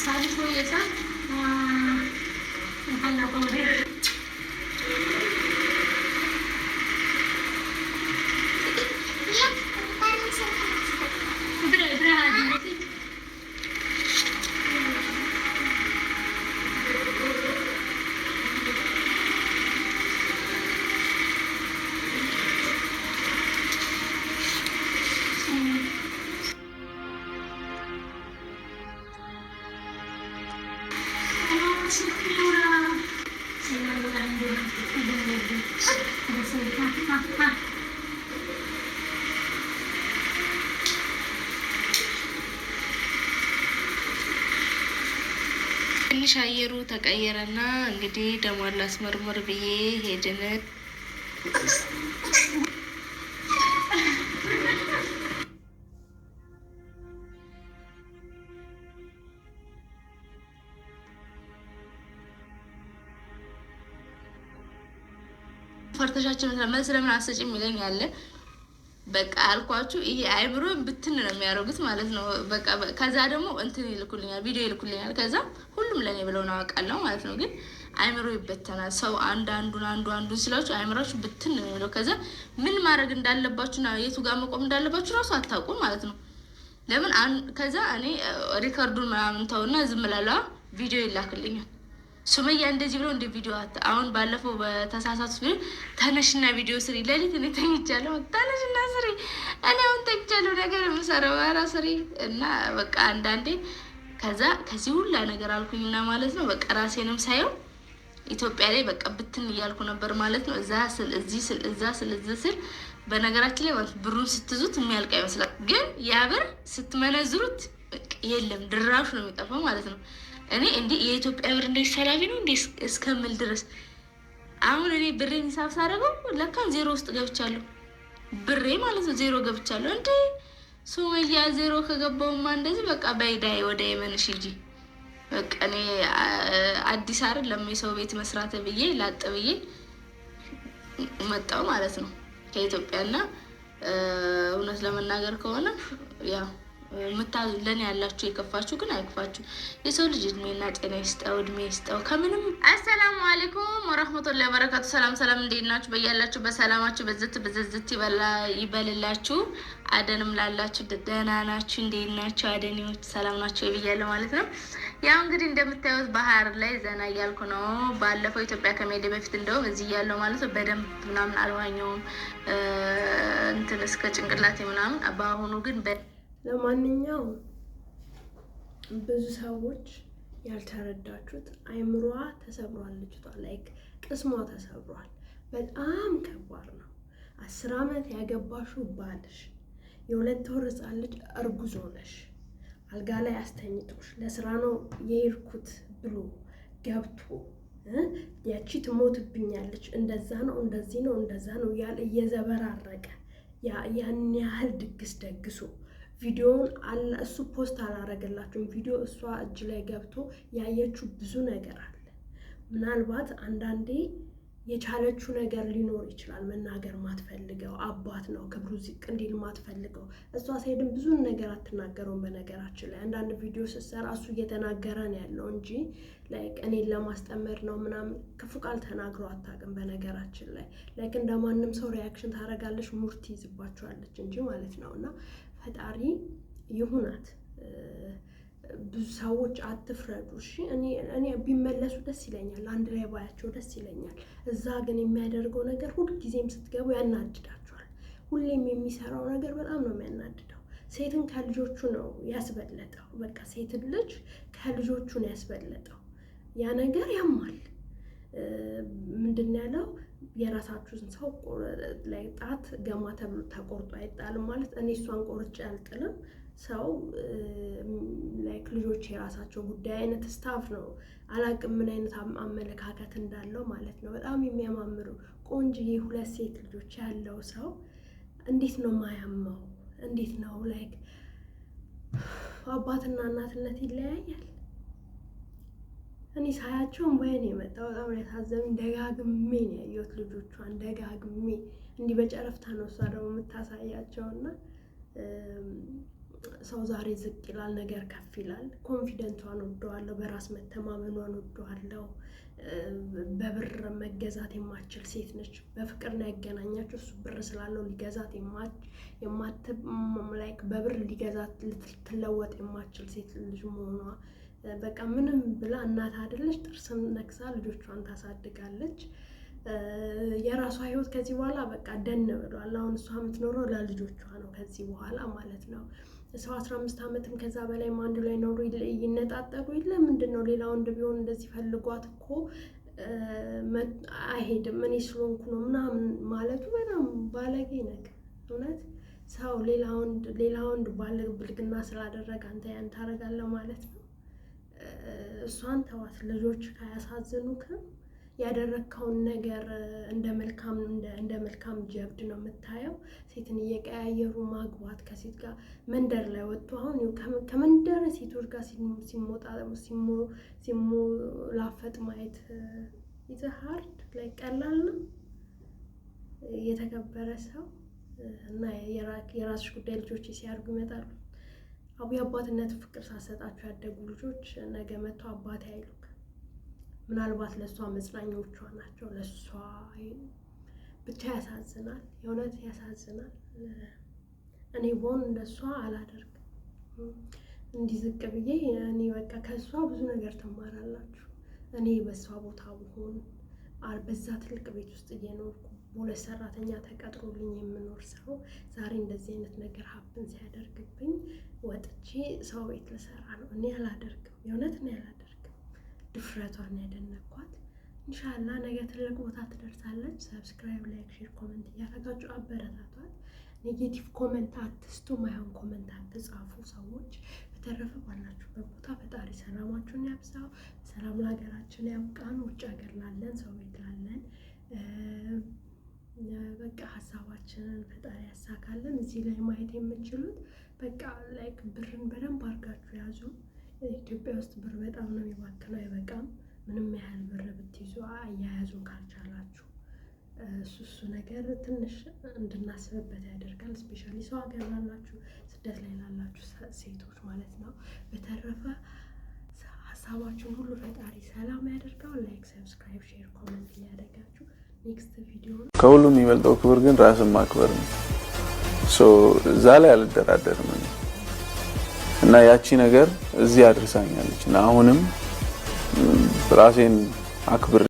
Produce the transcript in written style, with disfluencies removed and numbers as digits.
ሳሪስ ነው የሳ እንኳን ቆንጆ ትንሽ አየሩ ተቀየረና እንግዲህ ደሞ ላስመርምር ብዬ ሄድን። ፈርተሻችን መልስ ለምን አሰጪም ይለኛል። በቃ አልኳችሁ ይሄ አይብሮን ብትን ነው የሚያደርጉት ማለት ነው። በቃ ከዛ ደግሞ እንትን ይልኩልኛል፣ ቪዲዮ ይልኩልኛል። ከዛ ሁሉም ለኔ ብለው ነው አውቃለሁ ማለት ነው። ግን አይምሮ ይበተናል። ሰው አንዱን ስላችሁ አይምሮችሁ ብትን ነው የሚለው። ከዛ ምን ማድረግ እንዳለባችሁና የቱ ጋር መቆም እንዳለባችሁ ራሱ አታውቁም ማለት ነው። ለምን ከዛ እኔ ሪከርዱን ምናምን ተውና ዝም እላለሁ። ቪዲዮ ይላክልኛል። ሱመያ እንደዚህ ብሎ እንደ ቪዲዮ አሁን ባለፈው በተሳሳቱ ቪዲዮ ተነሽና ቪዲዮ ስሪ፣ ሌሊት እኔ ተኝቻለሁ። ተነሽና ስሪ፣ እኔ አሁን ተኝቻለሁ፣ ነገር የምሰራው ኧረ ስሪ እና በቃ አንዳንዴ ከዛ ከዚህ ሁላ ነገር አልኩኝና ማለት ነው። በቃ ራሴንም ሳየው ኢትዮጵያ ላይ በቃ ብትን እያልኩ ነበር ማለት ነው። እዛ ስል እዚህ ስል እዛ ስል እዚህ ስል በነገራችን ላይ ማለት ብሩን ስትይዙት የሚያልቅ አይመስላል። ግን ያ ብር ስትመነዝሩት የለም ድራሹ ነው የሚጠፋው ማለት ነው። እኔ እንዴ የኢትዮጵያ ብር እንደ ሰላቢ ነው እንዴ እስከምል ድረስ አሁን እኔ ብሬን ሂሳብ ሳደርገው ለካ ዜሮ ውስጥ ገብቻለሁ። ብሬ ማለት ነው ዜሮ ገብቻለሁ። እንዴ ሱመያ ዜሮ ከገባውማ እንደዚህ በቃ በይዳይ ወደ የመንሽ ሂጂ። በቃ እኔ አዲስ አይደለም የሰው ቤት መስራት ብዬ ላጥ ብዬ መጣው ማለት ነው ከኢትዮጵያና እውነት ለመናገር ከሆነ ያው ለኔ ያላችሁ የከፋችሁ ግን አይክፋችሁ። የሰው ልጅ እድሜና ጤና ይስጠው፣ እድሜ ይስጠው ከምንም። አሰላሙ አለይኩም ወራህመቱላሂ ወበረካቱ። ሰላም እንዴት ናችሁ? በያላችሁ በሰላማችሁ በዝት ይበልላችሁ። አደንም ላላችሁ ደህና ናችሁ? እንዴት ናችሁ? አደኔዎች ሰላም ናችሁ ብያለሁ ማለት ነው። ያው እንግዲህ እንደምታዩት ባህር ላይ ዘና እያልኩ ነው። ባለፈው ኢትዮጵያ ከመሄዴ በፊት እንደውም እዚህ እያለሁ ማለት ነው በደንብ ምናምን አልዋኘውም እንትን እስከ ጭንቅላቴ ምናምን። በአሁኑ ግን ለማንኛውም ብዙ ሰዎች ያልተረዳችሁት አይምሮዋ ተሰብሯል። ልጅቷ ላይክ ቅስሟ ተሰብሯል። በጣም ከባድ ነው። 10 ዓመት ያገባሽው ባልሽ የ2 ወር ህፃን ልጅ እርጉዝ ሆነሽ አልጋ ላይ አስተኝቶሽ ለስራ ነው የሄድኩት ብሎ ገብቶ ያቺ ትሞትብኛለች፣ እንደዛ ነው እንደዚህ ነው እንደዛ ነው ያለ እየዘበራረቀ ያን ያህል ድግስ ደግሶ ቪዲዮውን እሱ ፖስት አላረገላችሁም። ቪዲዮ እሷ እጅ ላይ ገብቶ ያየችው ብዙ ነገር አለ። ምናልባት አንዳንዴ የቻለችው ነገር ሊኖር ይችላል። መናገር ማትፈልገው አባት ነው፣ ክብሩ ዝቅ እንዲል ማትፈልገው እሷ ሳይድም ብዙ ነገር አትናገረውም። በነገራችን ላይ አንዳንድ ቪዲዮ ስትሰራ እሱ እየተናገረ ነው ያለው እንጂ ላይክ እኔን ለማስጠመድ ነው ምናምን ክፉ ቃል ተናግሮ አታውቅም። በነገራችን ላይ ላይክ እንደማንም ሰው ሪያክሽን ታደርጋለች፣ ሙድ ትይዝባቸዋለች እንጂ ማለት ነው። እና ፈጣሪ ይሁናት። ብዙ ሰዎች አትፍረዱ እሺ። እኔ ቢመለሱ ደስ ይለኛል፣ አንድ ላይ ባያቸው ደስ ይለኛል። እዛ ግን የሚያደርገው ነገር ሁልጊዜም ስትገቡ ያናድዳቸዋል። ሁሌም የሚሰራው ነገር በጣም ነው የሚያናድደው። ሴትን ከልጆቹ ነው ያስበለጠው። በቃ ሴትን ልጅ ከልጆቹ ነው ያስበለጠው። ያ ነገር ያማል። ምንድን ያለው የራሳችሁን ሰው ላይ ጣት ገማ ተብሎ ተቆርጦ አይጣልም ማለት እኔ እሷን ቆርጬ አልጥልም። ሰው ላይክ ልጆች የራሳቸው ጉዳይ አይነት ስታፍ ነው። አላቅም ምን አይነት አመለካከት እንዳለው ማለት ነው። በጣም የሚያማምሩ ቆንጆዬ 2 ሴት ልጆች ያለው ሰው እንዴት ነው ማያማው? እንዴት ነው ላይክ አባትና እናትነት ይለያያል? እኔ ሳያቸው ወይኔ የመጣው በጣም ያሳዘኑኝ። ደጋግሜ ነው ያየሁት ልጆቿን እንዲህ በጨረፍታ ነው እሷ ደግሞ የምታሳያቸውና ሰው ዛሬ ዝቅ ይላል፣ ነገር ከፍ ይላል። ኮንፊደንቷን ወደዋለሁ፣ በራስ መተማመኗን ወደዋለሁ። በብር መገዛት የማትችል ሴት ነች። በፍቅር ነው ያገናኛቸው። እሱ ብር ስላለው ሊገዛት ላይክ በብር ሊገዛት ልትለወጥ የማትችል ሴት ልጅ መሆኗ በቃ ምንም ብላ እናት አይደለች፣ ጥርስም ነክሳ ልጆቿን ታሳድጋለች። የራሷ ህይወት ከዚህ በኋላ በቃ ደን ብሏል። አሁን እሷ የምትኖረው ለልጆቿ ነው ከዚህ በኋላ ማለት ነው። ሰው 15 ዓመትም ከዛ በላይ አንድ ላይ ኖሩ ይነጣጠሉ የለ ምንድነው? ሌላ ወንድ ቢሆን እንደዚህ ፈልጓት እኮ አይሄድም እኔ ስለሆንኩ ነው ምናምን ማለቱ በጣም ባለጌ ነገር። እውነት ሰው ሌላ ወንድ ብልግና ስላደረገ አንተ ያን ታደርጋለህ ማለት ነው። እሷን ተዋት። ልጆች ካያሳዝኑክም ያደረግከውን ነገር እንደ መልካም ጀብድ ነው የምታየው። ሴትን እየቀያየሩ ማግባት፣ ከሴት ጋር መንደር ላይ ወጥቶ አሁን ከመንደር ሴቶች ጋር ሲሞላፈጥ ማየት ይዘሃርድ ላይ ቀላል ነው። የተከበረ ሰው እና የራስሽ ጉዳይ ልጆች ሲያርጉ ይመጣሉ። የአባትነት ፍቅር ሳሰጣቸው ያደጉ ልጆች ነገ መጥተው አባቴ አይሉም። ምናልባት ለእሷ መጽናኞቿ ናቸው። ለእሷ ብቻ ያሳዝናል፣ የእውነት ያሳዝናል። እኔ ቦን እንደሷ አላደርግም። እንዲህ ዝቅ ብዬ እኔ በቃ ከእሷ ብዙ ነገር ትማራላችሁ። እኔ በእሷ ቦታ ብሆን በዛ ትልቅ ቤት ውስጥ እየኖርኩ በሁለት ሰራተኛ ተቀጥሮልኝ የምኖር ሰው ዛሬ እንደዚህ አይነት ነገር ሀብን ሲያደርግብኝ ወጥቼ ሰው ቤት ልሰራ ነው። እኔ አላደርግም፣ የእውነት እኔ አላደርግም። ድፍረቷን ያደነኳት። ኢንሻአላህ ነገ ትልቅ ቦታ ትደርሳለች። ሰብስክራይብ፣ ላይክ፣ ሼር፣ ኮሜንት እያደረጋችሁ አበረታቷት። ኔጌቲቭ ኮሜንት አትስጡ፣ ማይሆን ኮሜንት አትጻፉ ሰዎች። በተረፈ ባላችሁበት ቦታ ፈጣሪ ሰላማችሁን ያብዛው። ሰላም ለሀገራችን ያብቃን። ውጭ ሀገር ላለን ሰው ቤት ላለን በቃ ሀሳባችንን ፈጣሪ ያሳካልን። እዚህ ላይ ማየት የምንችሉት በቃ ላይክ ብርን በደንብ አድርጋችሁ ያዙ። ኢትዮጵያ ውስጥ ብር በጣም ነው የሚባክነው፣ አይበቃም። ምንም ያህል ብር ብትይዙ አያያዙን ካልቻላችሁ እሱ ነገር ትንሽ እንድናስብበት ያደርጋል። ስፔሻሊ ሰው ሀገር ላላችሁ፣ ስደት ላይ ላላችሁ ሴቶች ማለት ነው። በተረፈ ሀሳባችሁን ሁሉ ፈጣሪ ሰላም ያደርጋው። ላይክ፣ ሰብስክራይብ፣ ሼር፣ ኮሜንት እያደረጋችሁ ኔክስት ቪዲዮ ነው። ከሁሉም የሚበልጠው ክብር ግን ራስን ማክበር ነው። እዛ ላይ አልደራደርም እና ያቺ ነገር እዚህ አድርሳኛለች እና አሁንም ራሴን አክብር